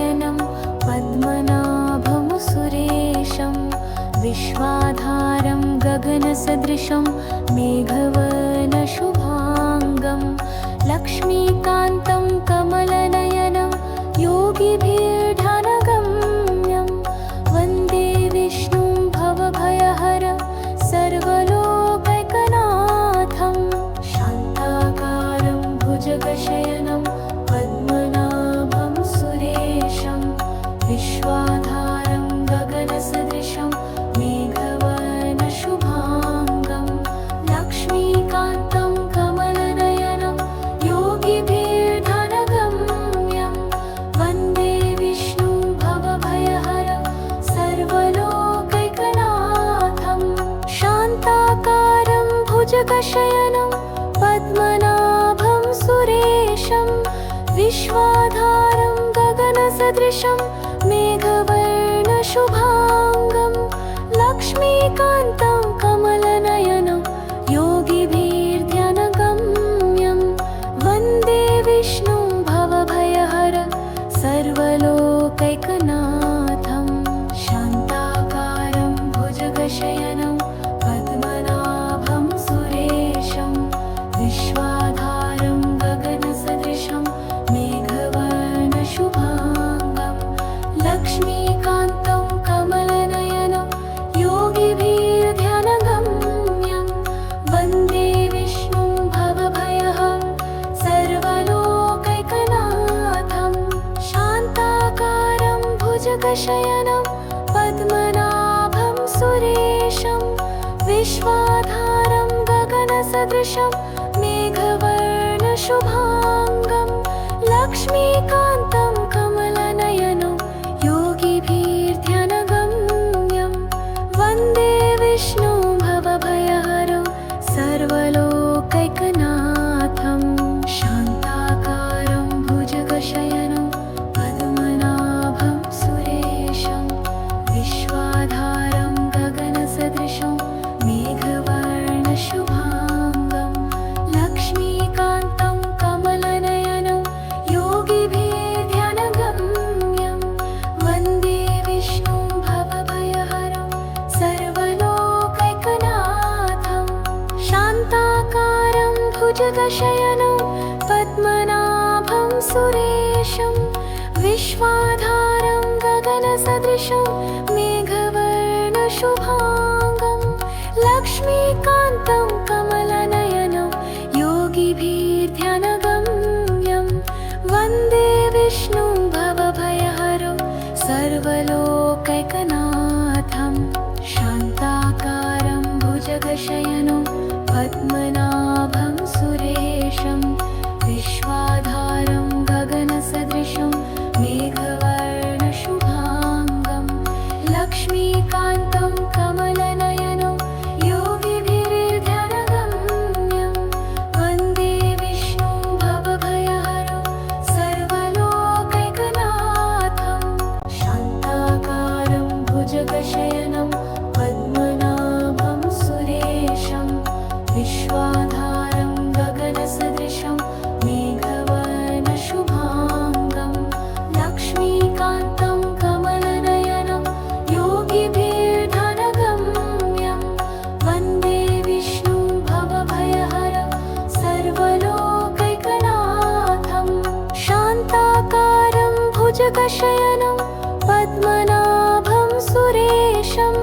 भुजगशयनं पद्मनाभं सुरेशं विश्वाधारं गगनसदृशं मेघवर्णशुभाङ्गं लक्ष्मीकान्तं कमलनयनं योगिभिर्ध्यानगम्यं वन्दे विष्णुं भवभयहरं सर्वलोकैकनाथं शान्ताकारं भुजगशयनं पद्मनाभं सुरेशं विश्वाधारं गगनसदृशं मेघवर्णशुभाङ्गं लक्ष्मीकान्तं कमलनयनं योगिभिर्ध्यानगम्यं वन्दे विष्णुं भवभयहरं सर्वलोकैकनाथं शान्ताकारं भुजगशयनं पद्मनाभं सुरेशं विश्वाधारं गगनसदृशं मेघवर्णशुभाङ्गं लक्ष्मीकान्तं कमलनयनं योगिभिर्ध्यानगम्यं वन्दे विष्णुं भवभयहरं सर्वलोकैकनाथं शान्ताकारं भुजगशयनं पद्मनाभं सुरेशं विश्वाधारं गगनसदृशं मेघवर्णशुभाङ्गं लक्ष्मीकान्तं कमलनयनं योगिभिर्ध्यानगम्यं वन्दे विष्णुं भवभयहरं सर्वलोकैकनाथं शान्ताकारं भुजगशयनं पद्मनाभं सुरेशं विश्वाधारं गगनसदृशं मेघवर्णशुभाङ्गं लक्ष्मीकान्तं कमलनयनं योगिभिर्ध्यानगम्यं वन्दे विष्णुं भवभयहरं सर्वलोकैकनाथं शान्ताकारं भुजगशयनं पद्मनाभं सुरेशं विश्वाधारं गगनसदृशं मेघवर्णशुभाङ्गं लक्ष्मीकान्तं कमलनयनं योगिभिर्ध्यानगम्यं वन्दे विष्णुं भवभयहरं सर्वलोकैकनाथं शान्ताकारं भुजगशयनं पद्मनाभं सुरेशं विश्वाधारं गगनसदृशं मेघवर्णशुभाङ्गं लक्ष्मीकान्तं कमलनयनं योगिभिर्ध्यानगम्यं वन्दे विष्णुं भवभयहरं सर्वलोकैकनाथं शान्ताकारं भुजगशयनं पद्मनाभं सुरेशं विश्वाधारं गगनसदृशं मेघवर्णशुभाङ्गं लक्ष्मीकान्तं कमलनयनं योगिभिर्ध्यानगम्यं वन्दे विष्णुं भवभयहरं सर्वलोकैकनाथं शान्ताकारं भुजगशयनं पद्मनाभं सुरेशं विश्वाधारं गगनसदृशं मेघवर्णशुभाङ्गं लक्ष्मीकान्तं कमलनयनं योगिभिर्ध्यानगम्यं वन्दे विष्णुं भवभयहरं सर्वलोकैकनाथं शान्ताकारं भुजगशयनं पद्मनाभं सुरेशं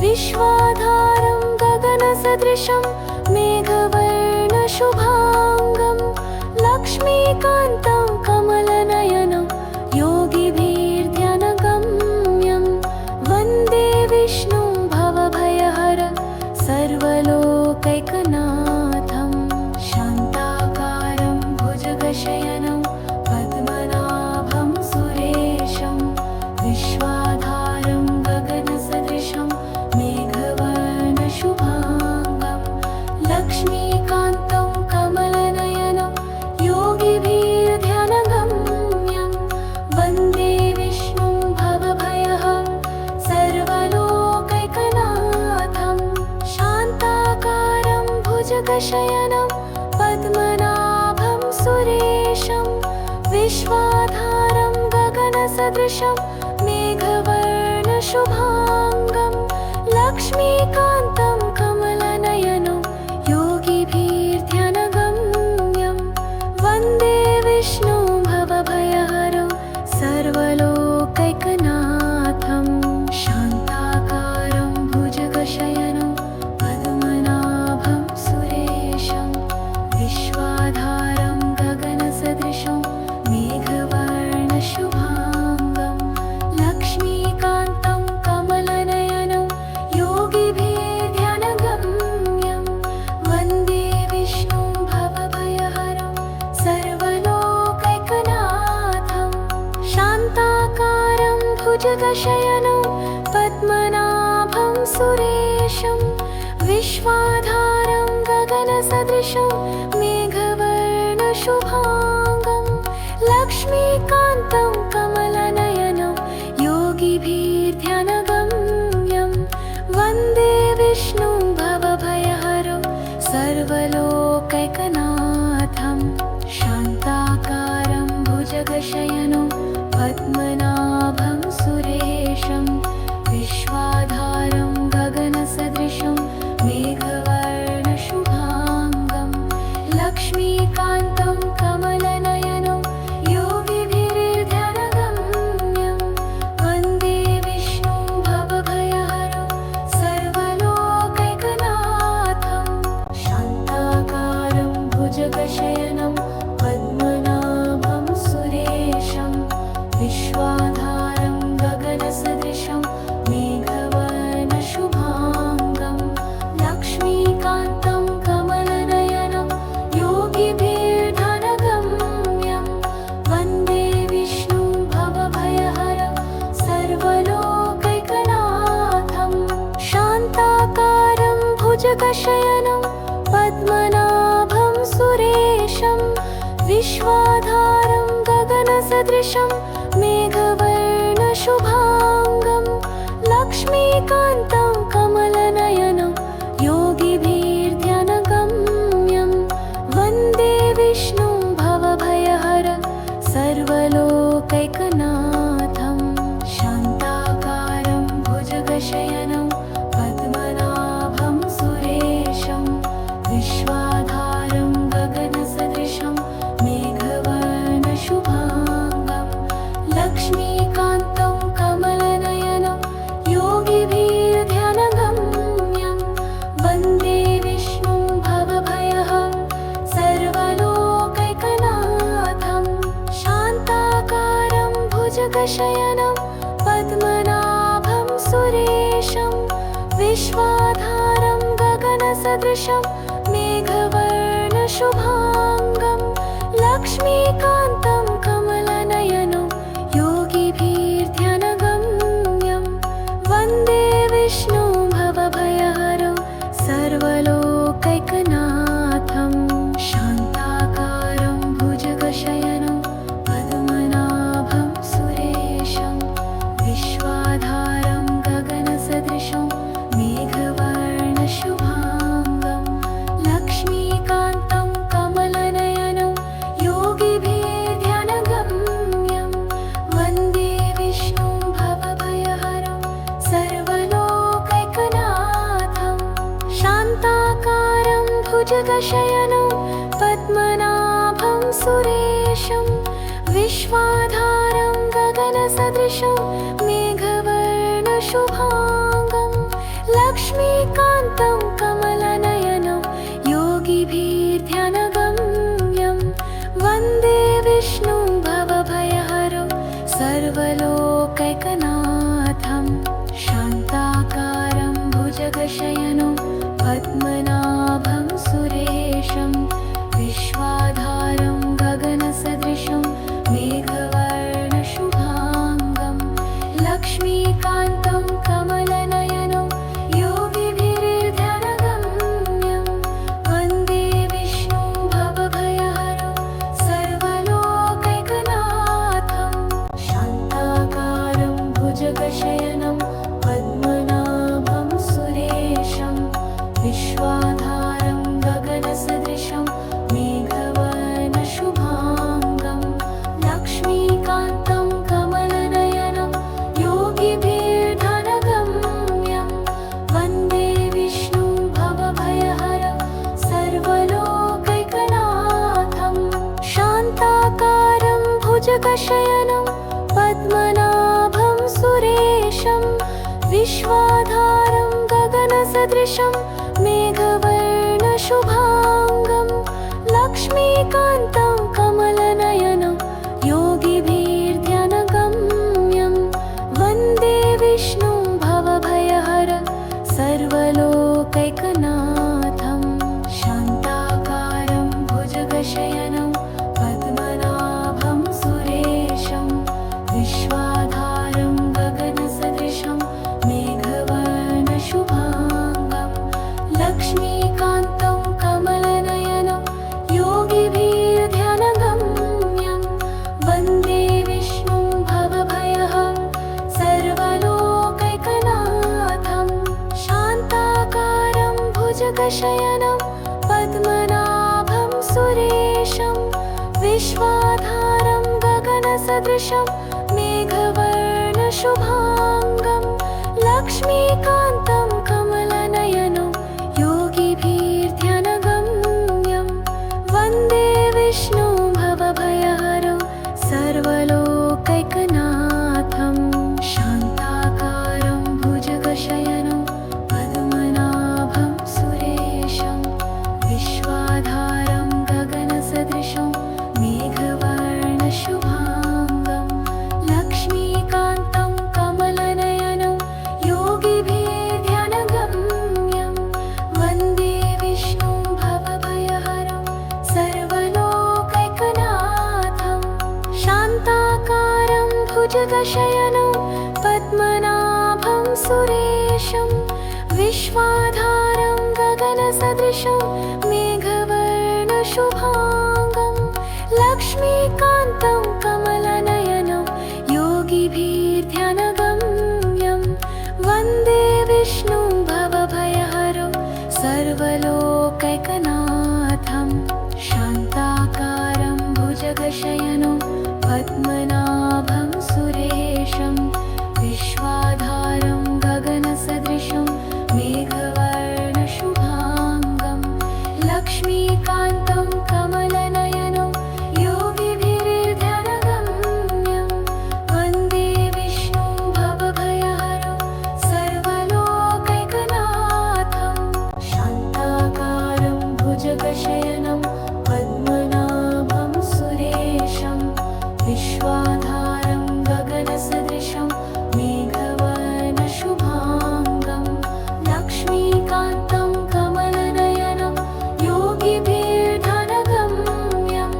विश्वाधारं गगनसदृशं मेघवर्णशुभाङ्गं लक्ष्मीकान्तं कमलनयनं योगिभिर्ध्यानगम्यं वन्दे विष्णुं भवभयहरं सर्वलोकैकनाथं शान्ताकारं भुजगशयनं पद्मनाभं सुरेशं विश्वाधारं गगनसदृशं मेघवर्णशुभाङ्गं लक्ष्मीकान्तं कमलनयनं योगिभिर्ध्यानगम्यं वन्दे विष्णुं भवभयहरं सर्वलोकैकनाथं शान्ताकारं भुजगशयनं पद्मनाभं सुरेशं विश्वाधारं गगन गगनसदृशं मेघवर्णशुभाङ्गं लक्ष्मीकान्तं कमलनयनं योगिभिर्ध्यानगम्यं वन्दे विष्णुं भवभयहरं सर्वलोकैकनाथं शान्ताकारं भुजगशयनं पद्मनाभं सुरेशं विश्वाधारं गगनसदृशं मेघवर्णशुभाङ्गं लक्ष्मीकान्तं कमलनयनं योगिभिर्ध्यानगम्यं वन्दे विष्णुं भवभयहरं सर्वलोकैकनाथं शान्ताकारं भुजगशयनं पद्मनाभं सुरेशं विश्वाधारं गगनसदृशं मेघवर्णशुभाङ्गं लक्ष्मीकान्तं कमलनयनं योगिभिर्ध्यानगम्यं वन्दे विष्णुं भवभयहरं सर्वलोकैकनाथं शान्ताकारं भुजगशयनं पद्मनाभं सुरेशं विश्वाधारं गगनसदृशं मेघवर्णशुभाङ्गं लक्ष्मीकान्तं कमलनयनं योगिभिर्ध्यानगम्यं वन्दे विष्णुं भवभयहरं सर्वलोकैकनाथं शान्ताकारं भुजगशयनं पद्मनाभं सुरेशं विश्वाधारं गगनसदृशं मेघवर्णशुभाङ्गं लक्ष्मीकान्तं कमलनयनं योगिभिर्ध्यानगम्यं वन्दे विष्णुं भवभयहरं सर्वलोकैकनाथं शान्ताकारं भुजगशयनं पद्मनाभं सुरेशं विश्वाधारं गगनसदृशं मेघवर्णशुभाङ्गं लक्ष्मीकान्तं कमलनयनं योगिभिर्ध्यानगम्यं वन्दे विष्णुं भवभयहरं सर्वलोकैकनाथं शान्ताकारं भुजगशयनं पद्मनाभं सुरेशं विश्वाधारं गगनसदृशं मेघवर्णशुभाङ्गं लक्ष्मीकान्तं कमलनयनं योगिभिर्ध्यानगम्यं वन्दे विष्णुं भवभयहरं सर्वलोकैकनाथं शान्ताकारं भुजगशयनं पद्मनाभं सुरेशं विश्वाधारं गगनसदृशं मेघवर्णशुभाङ्गं लक्ष्मीकान्तं कमलनयनं योगिभिर्ध्यानगम्यं वन्दे विष्णुं भवभयहरं सर्वलोकैकनाथं शान्ताकारं भुजगशयनं पद्मनाभं सुरेशं विश्वाधारं गगनसदृशं मेघवर्णशुभाङ्गं लक्ष्मीकान्तं कमलनयनं योगिभिर्ध्यानगम्यं वन्दे विष्णुं भवभयहरं सर्वलोकैकनाथं शान्ताकारं भुजगशयनं पद्मनाभं सुरेशं विश्वाधारं गगनसदृशं मेघवर्णशुभाङ्गं लक्ष्मीकान्तं कमलनयनं योगिभिर्ध्यानगम्यं वन्दे विष्णुं भवभयहरं सर्वलोकैकनाथं शान्ताकारं भुजगशयनं पद्मनाभं सुरेशं विश्वाधारं गगनसदृशं मेघवर्णशुभाङ्गं लक्ष्मीकान्तं कमलनयनं योगिभिर्ध्यानगम्यं वन्दे विष्णुं भवभयहरं सर्वलोकैकनाथं शान्ताकारं भुजगशयनं पद्मनाभं सुरेशं विश्वाधारं गगनसदृशं मेघवर्णशुभाङ्गं लक्ष्मीकान्तं कमल भुजगशयनं पद्मनाभं सुरेशं विश्वाधारं गगनसदृशं मेघवर्णशुभाङ्गं लक्ष्मीकान्तं कमलनयनं योगिभिर्ध्यानगम्यं वन्दे विष्णुं भवभयहर सर्वलोकैकनाथं शान्ताकारं भुजगशयनं पद्मनाभं सुरेशं विश्वाधारं गगनसदृशं मेघवर्णशुभाङ्गं लक्ष्मीकान्तं कमलनयनं योगिभिर्ध्यानगम्यं वन्दे विष्णुं भवभयहर सर्वलोकैकनाथं शान्ताकारं भुजगशयनं पद्मनाभं सुरेशं विश्वाधारं गगनसदृशं मेघवर्णशुभाङ्गं लक्ष्मीकान्तं कमलनयनं योगिभिर्ध्यानगम्यं वन्दे विष्णुं भवभयहरं सर्वलोकैकनाथं शान्ताकारं भुजगशयनं पद्मनाभं सुरेशं विश्वाधारं गगनसदृशं मेघवर्णशुभाङ्गं लक्ष्मीकान्तं कमलनयनं योगिभिर्ध्यानगम्यं वन्दे विष्णुं भवभयहरं सर्वलोकैकनाथं शान्ताकारं भुजगशयनं पद्मनाभं सुरेशं विश्वाधारं गगनसदृशं मेघवर्णशुभाङ्गं लक्ष्मीकान्तं कमलनयनं योगिभिर्ध्यानगम्यं वन्दे विष्णुं भवभयहरं सर्वलोकैकनाथं शान्ताकारं भुजगशयनं पद्मनाभं सुरेशं विश्वाधारं गगनसदृशं मेघवर्णशुभाङ्गं लक्ष्मीकान्तं कमलनयनं योगिभिर्ध्यानगम्यं वन्दे विष्णुं भवभयहरं सर्वलोकैकनाथं शान्ताकारं भुजगशयनं पद्मनाभं सुरेशं विश्वाधारं गगनसदृशं मेघवर्णशुभाङ्गं लक्ष्मीकान्तं कमलनयनं योगिभिर्ध्यानगम्यं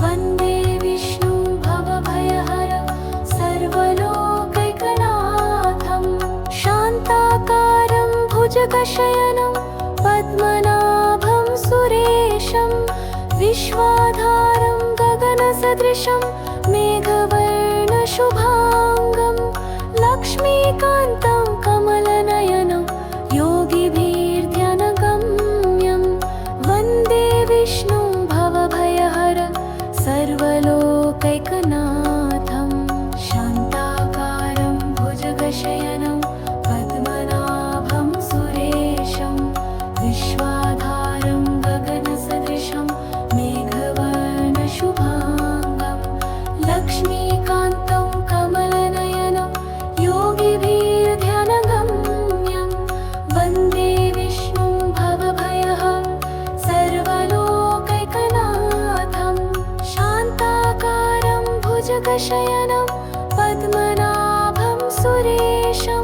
वन्दे विष्णुं भवभयहरं सर्वलोकैकनाथं शान्ताकारं भुजगशयनं पद्मनाभं सुरेशं विश्वाधारं गगनसदृशं मेघवर्णशुभाङ्गं लक्ष्मीकान्तं कमलनयनं योगिभिर्ध्यानगम्यं वन्दे विष्णुं भवभयहर सर्वलोकैकनाथं शान्ताकारं भुजगशयनं पद्मनाभं सुरेशं विश्वाधारं गगनसदृशं मेघवर्णशुभाङ्गं लक्ष्मीकान्तं कमलनयनं योगिभिर्ध्यानगम्यं वन्दे विष्णुं भवभयहर सर्वलोकैकनाथं शान्ताकारं भुजगशयनं पद्मनाभं सुरेशं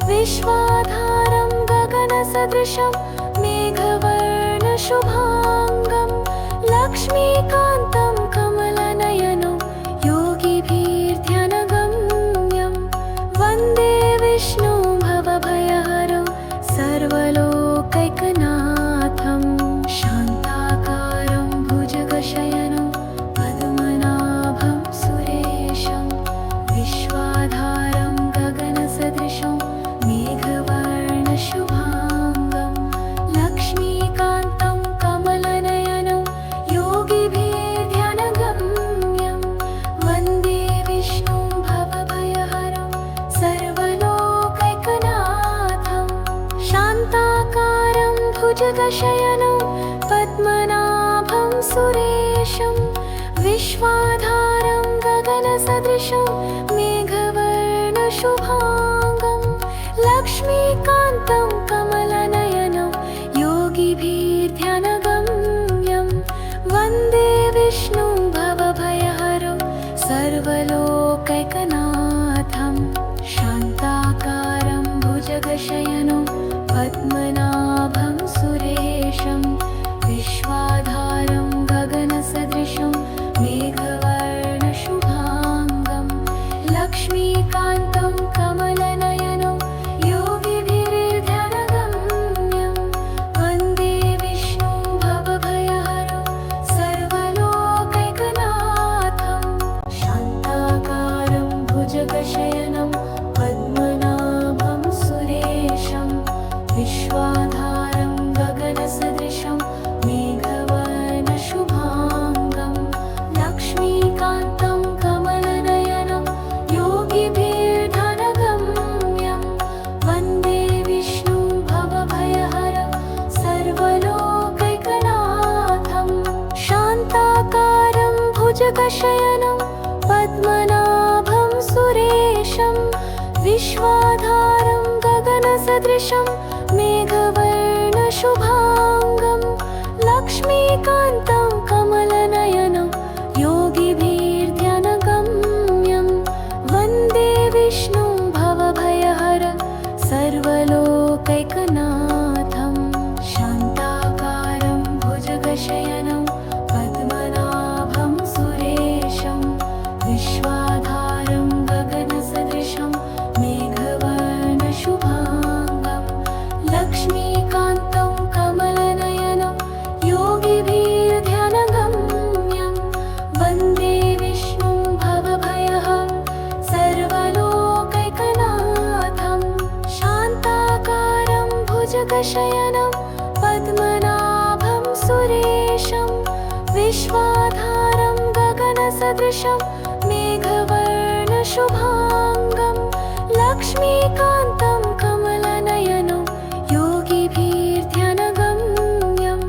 विश्वाधारं गगनसदृशं मेघवर्णशुभाङ्गं लक्ष्मीकान्तं कमलनयनं योगिभिर्ध्यानगम्यं वन्दे विष्णुं भवभयहरं सर्वलोकैकनाथं शान्ताकारं भुजगशयनं पद्मनाभं सुरेशं विश्वाधारं गगनसदृशं मेघवर्णशुभाङ्गं लक्ष्मीकान्तं कमलनयनं योगिभिर्ध्यानगम्यं वन्दे विष्णुं भवभयहरं सर्वलोकैकनाथं शान्ताकारं भुजगशयनं पद्मनाभं सुरेशं विश्वाधारं गगन गगनसदृशं मेघवर्णशुभाङ्गं लक्ष्मीकान्तं कमलनयनं योगिभिर्ध्यानगम्यं वन्दे विष्णुं भवभयहरं सर्वलोकैकनाथं शान्ताकारं भुजगशयनं पद्मनाभं सुरेशं विश्वाधारं गगनसदृशं मेघवर्णशुभाङ्गं लक्ष्मीकान्तं कमलनयनं योगिभिर्ध्यानगम्यं वन्दे विष्णुं भवभयहरं सर्वलोकैकनाथं शान्ताकारं भुजगशयनं पद्मनाभं सुरेशं विश्वाधारं गगनसदृशं मेघवर्णशुभाङ्गं लक्ष्मीकान्तं कमलनयनं योगिभिर्ध्यानगम्यं वन्दे विष्णुं भवभयहरं सर्वलोकैकनाथं शान्ताकारं भुजगशयनं पद्मनाभं सुरेशं विश्वाधारं गगनसदृशं मेघवर्णशुभाङ्गं लक्ष्मीकान्तं कमलनयनं योगिभिर्ध्यानगम्यं वन्दे विष्णुं भवभयहरं सर्वलोकैकनाथं शान्ताकारं भुजगशयनं पद्मनाभं सुरेशं विश्वाधारं गगनसदृशं मेघवर्णशुभाङ्गं लक्ष्मीकान्तं कमलनयनं योगिभिर्ध्यानगम्यं वन्दे विष्णुं भवभयहरं सर्वलोकैकनाथं शान्ताकारं भुजगशयनं पद्मनाभं सुरेशं विश्वाधारं गगनसदृशं मेघवर्णशुभाङ्गं लक्ष्मीकान्तं कमलनयनं योगिभिर्ध्यानगम्यं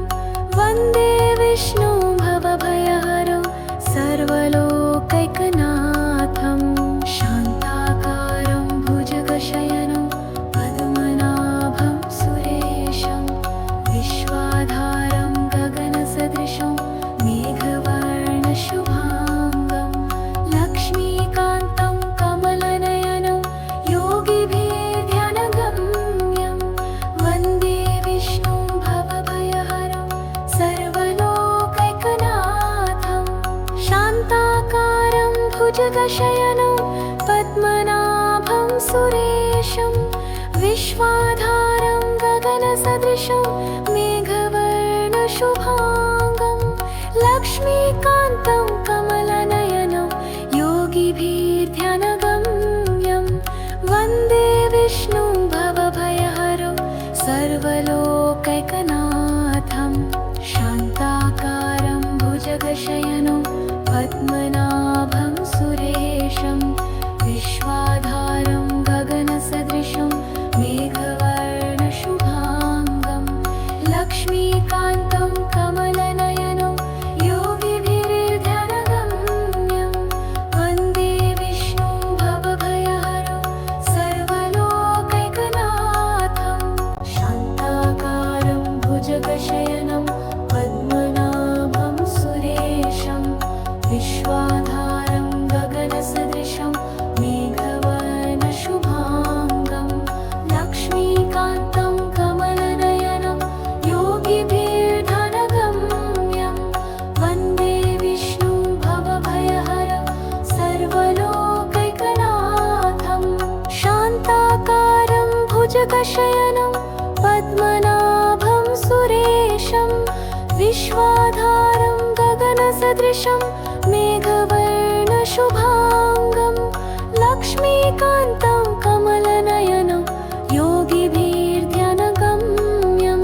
वन्दे विष्णुं भवभयहरं सर्वलोकैकनाथं शान्ताकारं भुजगशयनं पद्मनाभं सुरेशं विश्वाधारं गगनसदृशं मेघवर्णशुभाङ्गं लक्ष्मीकान्तं कमलनयनं योगिभिर्ध्यानगम्यं वन्दे विष्णुं भवभयहरं सर्वलोकैकनाथं शान्ताकारं भुजगशयनं पद्मनाभं सुरेशं विश्वाधारं गगनसदृशं मेघवर्णशुभाङ्गं लक्ष्मीकान्तं कमलनयनं योगिभिर्ध्यानगम्यं वन्दे विष्णुं भवभयहरं सर्वलोकैकनाथं शान्ताकारं भुजगशयनं पद्मनाभं सुरेशं विश्वाधारं गगनसदृशं मेघवर्णशुभाङ्गं लक्ष्मीकान्तं कमलनयनं योगिभिर्ध्यानगम्यं वन्दे विष्णुं भवभयहरं सर्वलोकैकनाथं शान्ताकारं भुजगशयनं पद्मनाभं सुरेशं विश्वाधारं गगनसदृशं मेघवर्णशुभाङ्गं लक्ष्मीकान्तं कमलनयनं योगिभिर्ध्यानगम्यं वन्दे विष्णुं भवभयहरं सर्वलोकैकनाथं शान्ताकारं भुजगशयनं पद्मनाभं सुरेशं विश्वाधारं गगनसदृशं मेघवर्णशुभाङ्गं लक्ष्मीकान्तं कमलनयनं योगिभिर्ध्यानगम्यं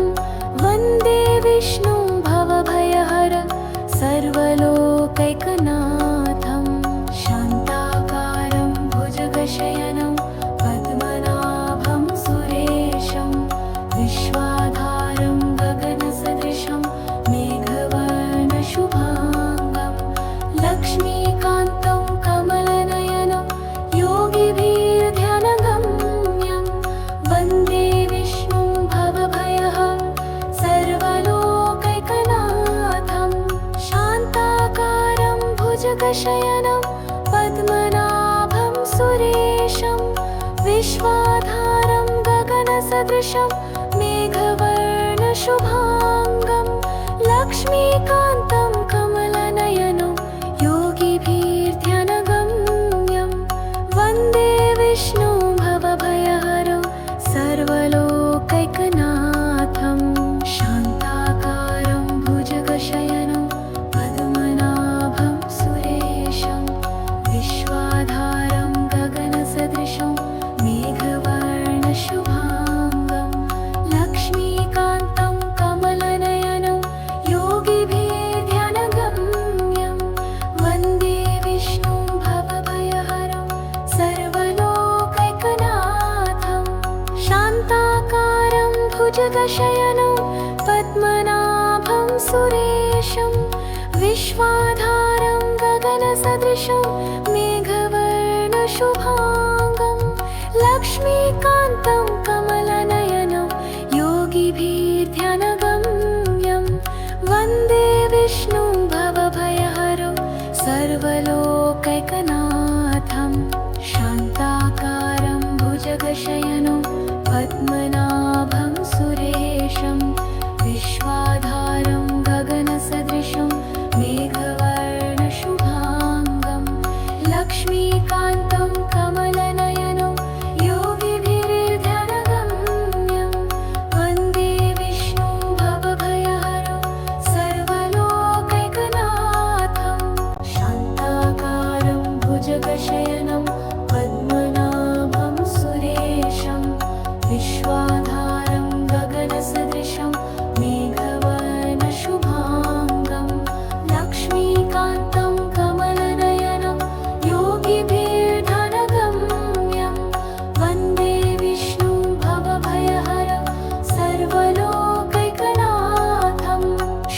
वन्दे विष्णुं भवभयहरं सर्वलोकैकनाथं शान्ताकारं भुजगशयनं पद्मनाभं सुरेशं विश्वाधारं गगनसदृशं मेघवर्णशुभाङ्गं लक्ष्मीकान्तं कमल भुजगशयनं पद्मनाभं सुरेशं विश्वाधारं गगनसदृशं मेघवर्णशुभाङ्गं लक्ष्मीकान्तं कमलनयनं योगिभिर्ध्यानगम्यं वन्दे विष्णुं भवभयहरं सर्वलोकैकनाथं शान्ताकारं भुजगशयनं पद्मनाभं सुरेशं विश्वाधारं गगनसदृशं मेघवर्णशुभाङ्गं लक्ष्मीकान्तं कमलनयनं योगिभिर्ध्यानगम्यं वन्दे विष्णुं भवभयहरं सर्वलोकैकनाथं शान्ताकारं भुजगशयनं पद्मनाभं सुरेशं विश्वाधारं गगनसदृशं मेघवर्णशुभाङ्गं लक्ष्मीकान्तं कमलनयनं योगिभिर्ध्यानगम्यं वन्दे विष्णुं भवभयहरं सर्वलोकैकनाथं शान्ताकारं भुजगशयनं पद्मनाभं सुरेशं विश्वाधारं गगनसदृशं मेघवर्णशुभाङ्गं लक्ष्मीकान्तं कमलनयनं योगिभिर्ध्यानगम्यं वन्दे विष्णुं भवभयहरं सर्वलोकैकनाथं शान्ताकारं भुजगशयनं पद्मनाभं सुरेशं विश्वाधारं गगनसदृशं मेघवर्णशुभाङ्गं लक्ष्मीकान्तं कमलनयनं योगिभिर्ध्यानगम्यं वन्दे विष्णुं भवभयहरं सर्वलोकैकनाथं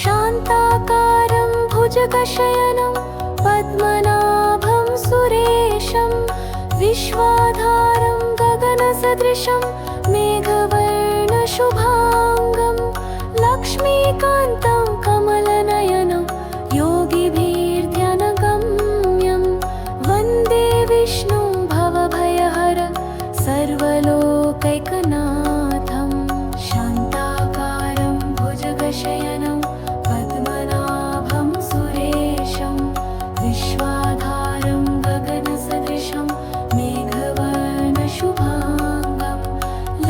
शान्ताकारं भुजगशयनं पद्मनाभं सुरेशं विश्वाधारं गगनसदृशं मेघवर्णशुभाङ्गं लक्ष्मीकान्तं कमलनयनं योगिभिर्ध्यानगम्यं वन्दे विष्णुं भवभयहरं सर्वलोकैकनाथं शान्ताकारं भुजगशयनं पद्मनाभं सुरेशं विश्वाधारं गगनसदृशं मेघवर्णशुभाङ्गं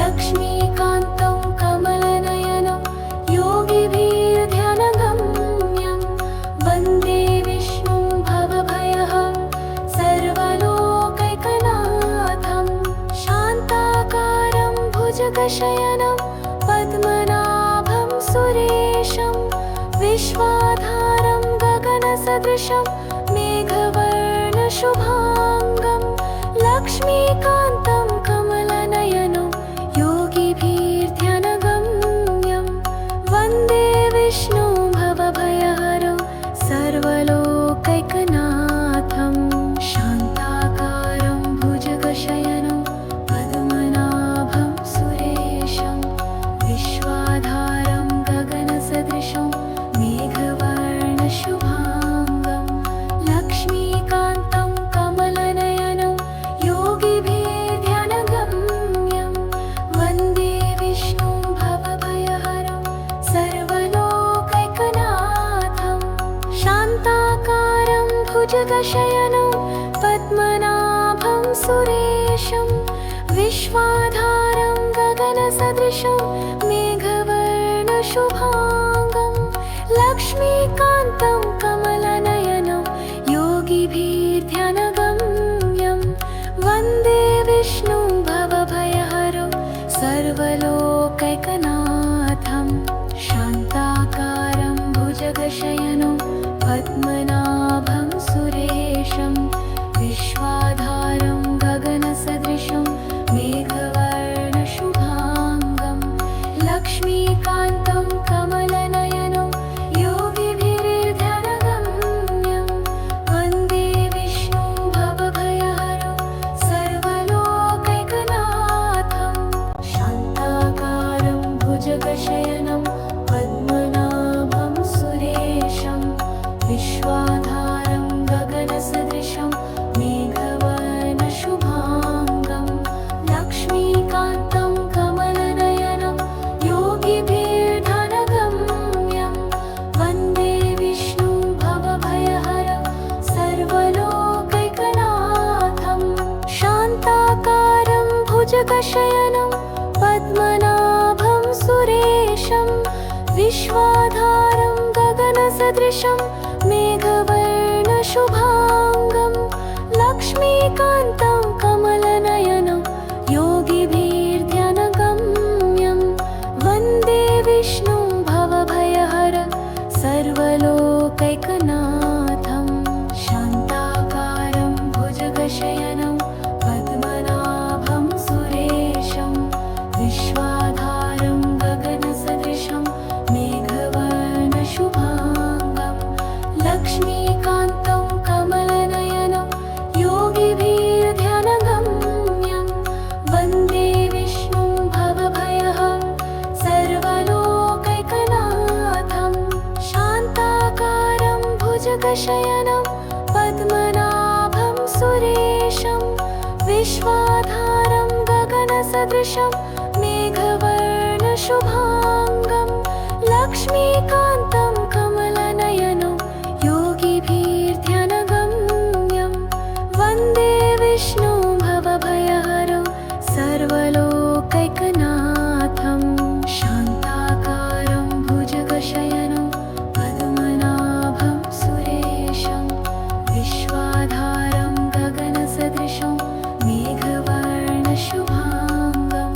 लक्ष्मीकान्तं कमलनयनं योगिभिर्ध्यानगम्यं वन्दे विष्णुं भवभयहरं सर्वलोकैकनाथं शान्ताकारं भुजगशयनं पद्मनाभं सुरेशं विश्वाधारं गगनसदृशं मेघवर्णशुभाङ्गं लक्ष्मीकान्तं कमलनयनं योगिभिर्ध्यानगम्यं वन्दे विष्णुं भवभयहरं सर्वलोकैकनाथं शान्ताकारं भुजगशयनं पद्मनाभं सुरेशं विश्वाधारं गगनसदृशं मेघवर्णशुभाङ्गं लक्ष्मीकान्तं कमलनयनं योगिभिर्ध्यानगम्यं वन्दे विष्णुं भवभयहरं सर्वलोकैकनाथं शान्ताकारं भुजगशयनं पद्मनाभं सुरेशं विश्वाधारं गगनसदृशं मेघवर्णशुभाङ्गं लक्ष्मीकान्तं कमलनयनं योगिभिर्ध्यानगम्यं वन्दे विष्णुं भवभयहरं सर्वलोकैकनाथं शान्ताकारं भुजगशयनं पद्मनाभं सुरेशं विश्वाधारं गगनसदृशं मेघवर्णशुभाङ्गं लक्ष्मीकान्तं कमलनयनं योगिभिर्ध्यानगम्यं वन्दे विष्णुं भवभयहरं सर्वलोकैकनाथं शान्ताकारं भुजगशयनं पद्मनाभं सुरेशं विश्वाधारं गगनसदृशं मेघवर्णशुभाङ्गं लक्ष्मीकान्तं कमलनयनं योगिभिर्ध्यानगम्यं वन्दे विष्णुं भवभयहर सर्वलोकैकनाथं शान्ताकारं भुजगशयनं पद्मनाभं सुरेशं विश्वाधारं गगनसदृशं मेघवर्णशुभाङ्गं लक्ष्मीकान्तं कमलनयनं योगिभिर्ध्यानगम्यं वन्दे विष्णुं भवभयहर सर्वलोकैकनाथं शान्ताकारं भुजगशयनं पद्मनाभं सुरेशं विश्वाधारं गगनसदृशं मेघवर्णशुभाङ्गं लक्ष्मीकान्तं कमलनयनं योगिभिर्ध्यानगम्यं वन्दे विष्णुं भवभयहरं सर्वलोकैकनाथं शान्ताकारं भुजगशयनं पद्मनाभं सुरेशं विश्वाधारं गगनसदृशं मेघवर्णशुभाङ्गं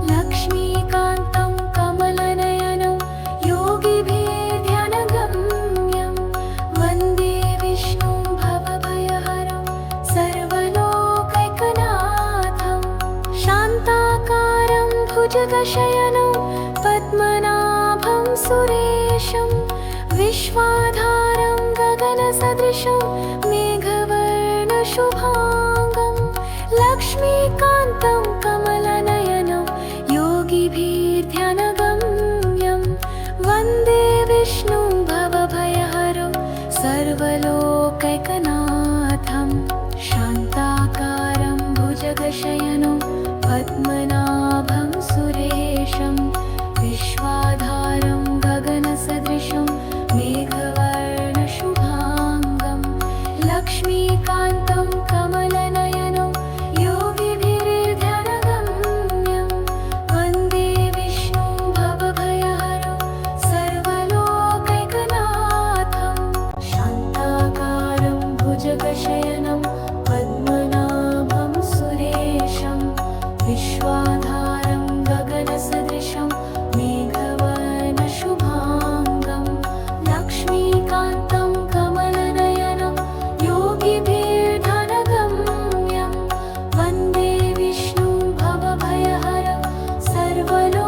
लक्ष्मीकान्तं कमलनयनं योगिभिर्ध्यानगम्यं वन्दे विष्णुं भवभयहरं सर्वलोकैकनाथं शान्ताकारं भुजगशयनं पद्मनाभं सुरेशं विश्वाधारं गगनसदृशं मेघवर्णशुभाङ्गं लक्ष्मीकान्तं कमलनयनं योगिभिर्ध्यानगम्यं वन्दे विष्णुं भवभयहरं सर्वलोकैकनाथं शान्ताकारं भुजगशयनं पद्मनाभं सुरेशं विश्वाधारं गगनसदृशं मेघवर्णशुभाङ्गं लक्ष्मीकान्तं कमलनयनं योगिभिर्ध्यानगम्यं वन्दे विष्णुं भवभयहरं सर्वलोकैकनाथं शान्ताकारं भुजगशयनं पद्मनाभं सुरेशं विश्वाधारं गगनसदृशं मेघवर्णशुभाङ्गं लक्ष्मीकान्तं कमलनयनं योगिभिर्ध्यानगम्यं वन्दे विष्णुं भवभयहरं सर्वलोकैकनाथं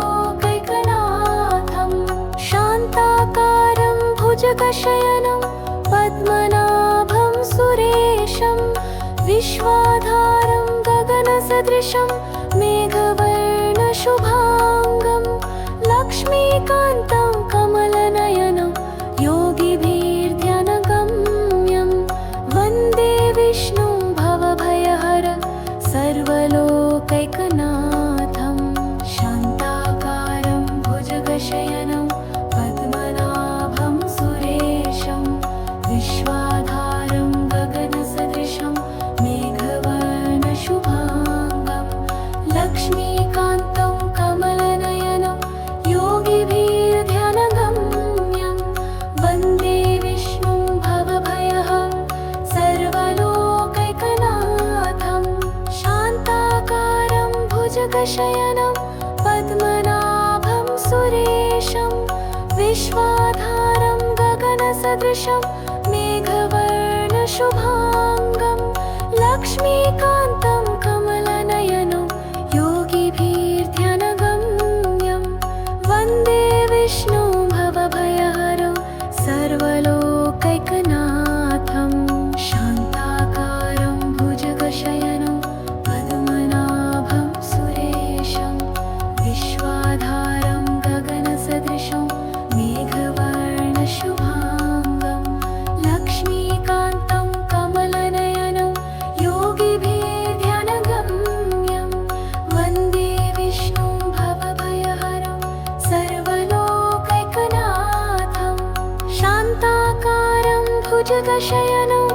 शान्ताकारं भुजगशयनं पद्मनाभं सुरेशं विश्वाधारं गगनसदृशं मेघवर्णशुभाङ्गं लक्ष्मीकान्तं कमलनयनं योगिभिर्ध्यानगम्यं वन्दे विष्णुं भवभयहर सर्वलोकैकनाथं शान्ताकारं भुजगशयनं पद्मनाभं सुरेशं विश्वाधारं गगनसदृशं मेघवर्णशुभाङ्गं लक्ष्मीकान्तं कमलनयनं योगिभिर्ध्यानगम्यं वन्दे विष्णुं भवभयहर सर्वलोकैकनाथं शान्ताकारं भुजगशयनं पद्मनाभं सुरेशं विश्वाधारं गगनसदृशं मेघवर्णशुभाङ्गं लक्ष्मीकान्तं कमलनयनं योगिभिर्ध्यानगम्यं वन्दे विष्णुं भवभयहरं सर्वलोकैकनाथं शान्ताकारं भुजगशयनं पद्मनाभं सुरेशं विश्वाधारं गगनसदृशं मेघवर्णशुभाङ्गं लक्ष्मीकान्तं कमलनयनं योगिभिर्ध्यानगम्यं वन्दे विष्णुं भवभयहरं सर्वलोकैकनाथं शान्ताकारं भुजगशयनं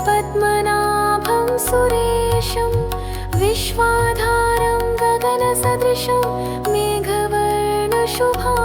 पद्मनाभं सुरेशं विश्वाधारं गगनसदृशं मेघवर्णशुभां